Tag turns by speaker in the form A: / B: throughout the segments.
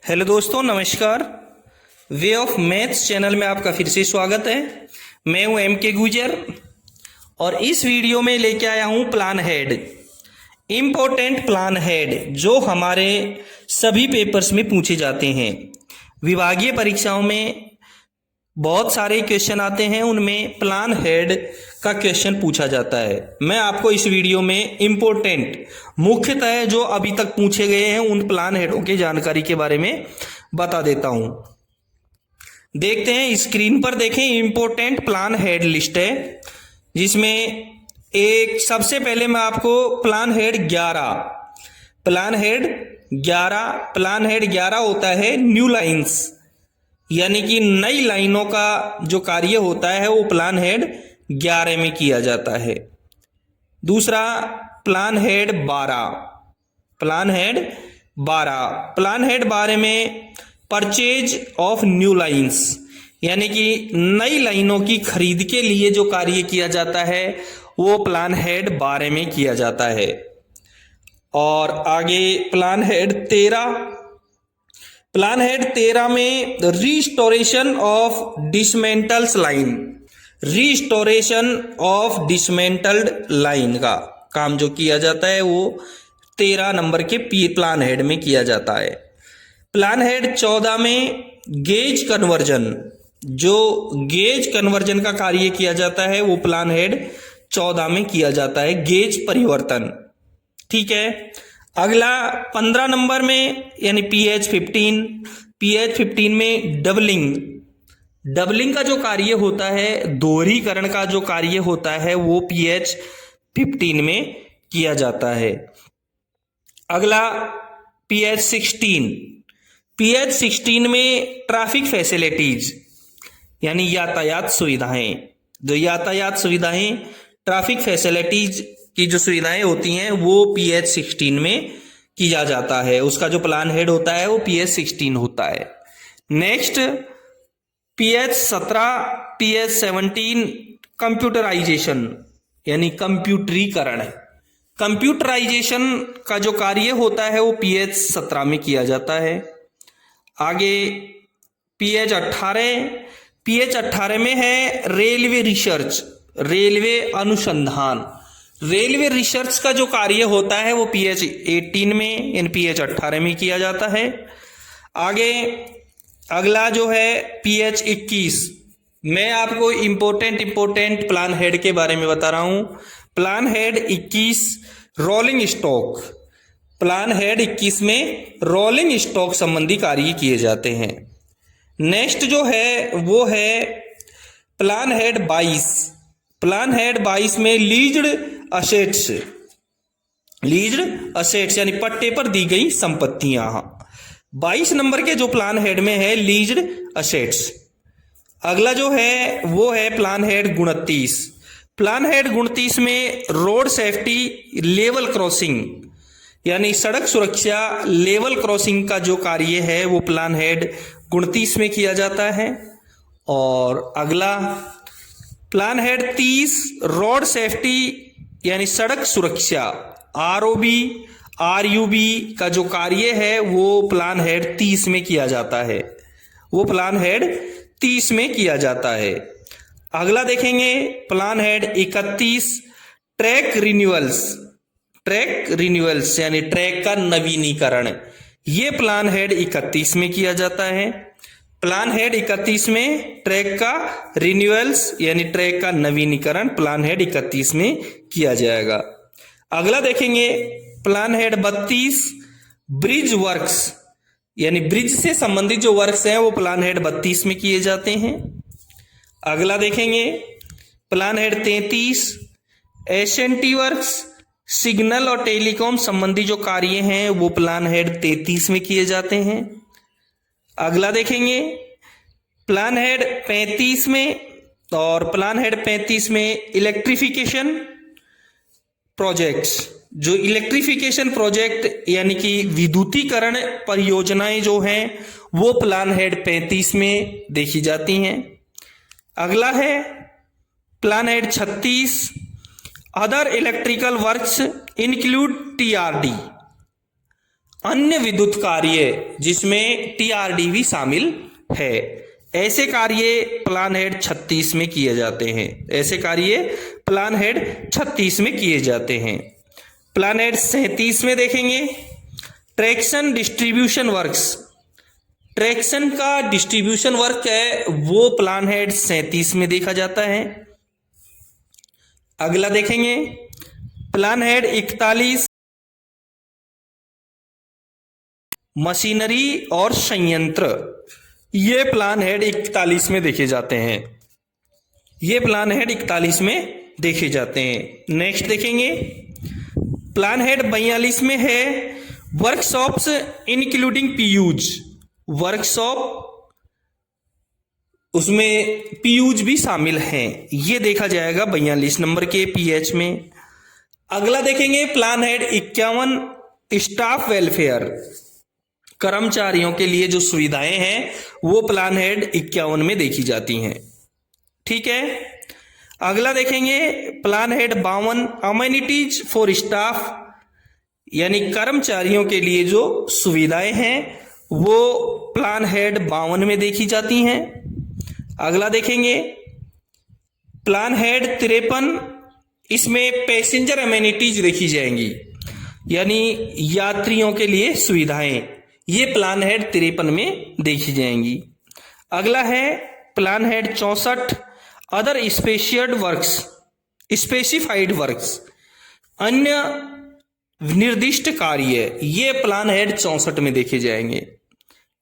A: Hello दोस्तों, नमस्कार। Way of maths channel में आपका फिर से स्वागत है। मैं हूं एम के गुजर और इस वीडियो में लेके आया हूं plan head, important plan head जो हमारे सभी पेपर्स में पूछे जाते हैं। विभागीय परीक्षाओं में बहुत सारे क्वेश्चन आते हैं, उनमें प्लान हेड का क्वेश्चन पूछा जाता है। मैं आपको इस वीडियो में इम्पोर्टेंट मुख्यतः जो अभी तक पूछे गए हैं उन प्लान हेडों की जानकारी के बारे में बता देता हूं। देखते हैं, स्क्रीन पर देखें, इम्पोर्टेंट प्लान हेड लिस्ट है जिसमें एक सबसे पहले मैं आपको प्लान हेड 11 होता है न्यू लाइंस, यानी कि नई लाइनों का जो कार्य होता है वो प्लान हेड 11 में किया जाता है। दूसरा प्लान हेड 12 में परचेज ऑफ न्यू लाइंस, यानी कि नई लाइनों की खरीद के लिए जो कार्य किया जाता है वो प्लान हेड 12 में किया जाता है। और आगे प्लान हेड 13 में रिस्टोरेशन ऑफ डिसमेंटल्ड लाइन का काम जो किया जाता है वो 13 नंबर के प्लान हेड में किया जाता है। प्लान हेड 14 में गेज कन्वर्जन का कार्य किया जाता है वो प्लान हेड 14 में किया जाता है, गेज परिवर्तन। ठीक है। अगला 15 नंबर में यानी पीएच 15 में डबलिंग का जो कार्य होता है, दोहरीकरण का जो कार्य होता है वो पीएच 15 में किया जाता है। अगला पीएच 16 में ट्रैफिक फैसिलिटीज यानी यातायात सुविधाएं ट्रैफिक फैसिलिटीज की जो सुविधाएं होती हैं वो पीएच 16 में किया जाता है। उसका जो प्लान हेड होता है वो पीएच 16 होता है। नेक्स्ट पीएच 17 कंप्यूटराइजेशन यानी कंप्यूटराइजेशन का जो कार्य होता है वो पीएच 17 में किया जाता है। आगे पीएच 18 में है रेलवे अनुसंधान। रेलवे रिसर्च का जो कार्य होता है वो पीएच 18 में यानी पीएच 18 में किया जाता है। आगे अगला जो है पीएच 21, मैं आपको इम्पोर्टेंट प्लान हेड के बारे में बता रहा हूं। Plan head 21 rolling stock, plan head 21 में रोलिंग स्टॉक संबंधी कार्य किए जाते हैं। नेक्स्ट जो है वो है प्लान हेड 22 में लीज्ड असेट्स यानी पट्टे पर दी गई संपत्तियां। 22 नंबर के जो प्लान हेड में है लीज्ड असेट्स। अगला जो है वो है प्लान हेड 29 में रोड सेफ्टी लेवल क्रॉसिंग यानी सड़क सुरक्षा लेवल क्रॉसिंग का जो कार्य है वो प्लान हेड 29 में किया जाता है। और अगला प्लान हेड 30 रोड सेफ्टी यानी सड़क सुरक्षा आरयूबी का जो कार्य है वो प्लान हेड 30 में किया जाता है। अगला देखेंगे प्लान हेड 31 ट्रैक रिन्यूअल्स यानी ट्रैक का नवीनीकरण, ये प्लान हेड 31 में किया जाता है। प्लान हेड 31 में ट्रैक का रिन्यूअल्स यानी ट्रैक का नवीनीकरण प्लान हेड 31 में किया जाएगा। अगला देखेंगे प्लान हेड 32 ब्रिज वर्क्स यानी ब्रिज से संबंधित जो वर्क्स हैं वो प्लान हेड 32 में किए जाते हैं। अगला देखेंगे plan head 33 SNT works, signal और टेलीकॉम संबंधी जो कार्य हैं वो प्लान हेड 33 में किए जाते हैं। अगला देखेंगे प्लान हेड 35 में, और प्लान हेड 35 में इलेक्ट्रिफिकेशन प्रोजेक्ट यानी कि विद्युतीकरण परियोजनाएं जो हैं वो प्लान हेड 35 में देखी जाती हैं। अगला है plan head 36 other electrical works include TRD, अन्य विद्युत कार्य जिसमें टीआरडी भी शामिल है। ऐसे कार्य प्लान हेड 36 में किए जाते हैं। ऐसे कार्य प्लान हेड 36 में किए जाते हैं। प्लान हेड 37 में देखेंगे ट्रैक्शन डिस्ट्रीब्यूशन वर्क्स। ट्रैक्शन का डिस्ट्रीब्यूशन वर्क है वो प्लान हेड 37 में देखा जाता है। अगला देखेंगे प्लान हेड 41 मशीनरी और संयंत्र। ये प्लान हेड 41 में देखे जाते हैं। ये प्लान हेड 41 में देखे जाते हैं। नेक्स्ट देखेंगे प्लान हेड 42 में है वर्कशॉप्स इंक्लूडिंग पीयूज। वर्कशॉप उसमें पीयूज भी शामिल हैं। ये देखा जाएगा 42 नंबर के पीएच में। अगला देखेंगे प्लान हेड 51 स्टाफ वेलफेयर। कर्मचारियों के लिए जो सुविधाएं हैं वो प्लान हेड 51 में देखी जाती हैं। ठीक है। अगला देखेंगे plan head 52 amenities for staff, यानी कर्मचारियों के लिए जो सुविधाएं हैं वो प्लान हेड 52 में देखी जाती हैं। अगला देखेंगे प्लान हेड 53, इसमें पैसेंजर अमेनिटीज देखी जाएंगी, यानी यात्रियों के लिए सुविधाएं। ये प्लान हेड 53 में देखी जाएंगी। अगला है plan head 64 other specified works, अन्य निर्दिष्ट कार्य। ये प्लान हेड 64 में देखे जाएंगे।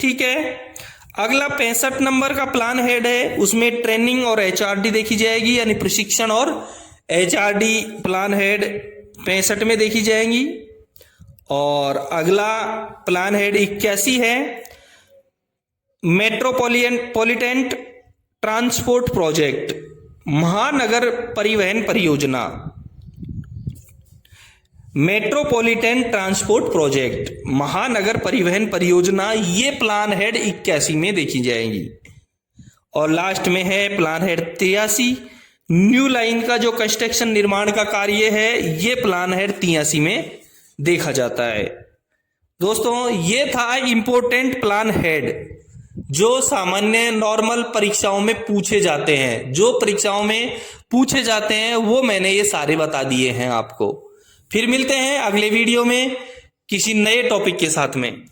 A: ठीक है। अगला 65 नंबर का प्लान हेड है, उसमें ट्रेनिंग और एचआरडी देखी जाएगी, यानी प्रशिक्षण और एचआरडी प्लान हेड 65 में देखी जाएंगी। और अगला प्लान हेड 81 है मेट्रोपॉलिटन ट्रांसपोर्ट प्रोजेक्ट, महानगर परिवहन परियोजना। मेट्रोपॉलिटन ट्रांसपोर्ट प्रोजेक्ट, महानगर परिवहन परियोजना, ये प्लान हेड 81 में देखी जाएंगी। और लास्ट में है प्लान हेड 83 न्यू लाइन का जो कंस्ट्रक्शन निर्माण का कार्य है, ये प्लान हेड 83 में देखा जाता है। दोस्तों ये था इंपॉर्टेंट प्लान हेड जो सामान्य नॉर्मल परीक्षाओं में पूछे जाते हैं। जो परीक्षाओं में पूछे जाते हैं वो मैंने ये सारे बता दिए हैं आपको। फिर मिलते हैं अगले वीडियो में किसी नए टॉपिक के साथ में।